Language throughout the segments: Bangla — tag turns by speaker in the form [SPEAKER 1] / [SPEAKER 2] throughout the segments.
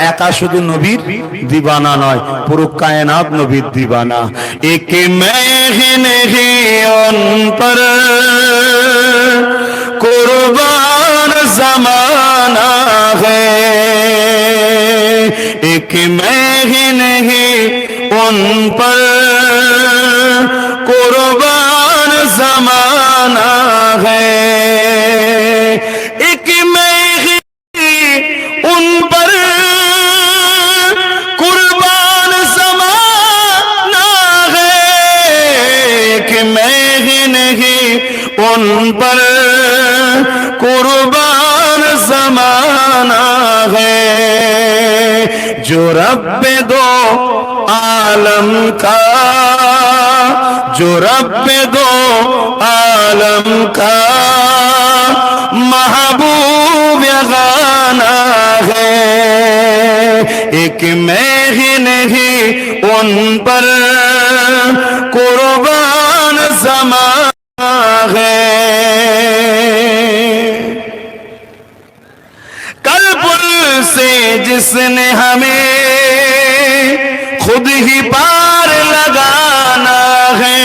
[SPEAKER 1] একা শুধু নবীর দিবানা নয়, পুরো কায়নাত নবীর দিবানা। এক मैं नहीं उन पर कुर्बान जमाना है, एक मैं ही नहीं उन पर कुर्बान जमाना है, एक मैं ही उन पर कुर्बान जमाना है, एक मैं ही नहीं उन पर कुर्बान जमाना है, जो रब्बे दो आलम का, जो रब्बे दो आलम का महबूब गाना है, एक मैं ही नहीं उन पर कुर्बान ज़माना है। कल पुल से जिसने हमें खुद ही पार लगाना है,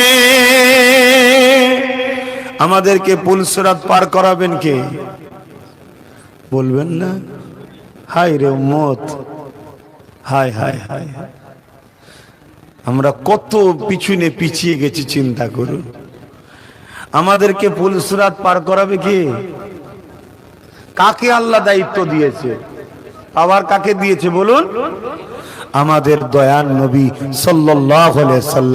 [SPEAKER 1] আমাদেরকে পুল সিরাত পার করাবেন কে? বলবেন না? হায় রে উম্মত, হায় হায় হায়, আমরা কত পিছনে পিছিয়ে গেছি চিন্তা করুন। আমাদেরকে পুল সিরাত পার করাবে কে? কাকে আল্লাহ দায়িত্ব দিয়েছে? আবার কাকে দিয়েছে বলুন? আমাদের দয়ার নবী সাল্লাল্লাহু আলাইহি ওয়াসাল্লাম।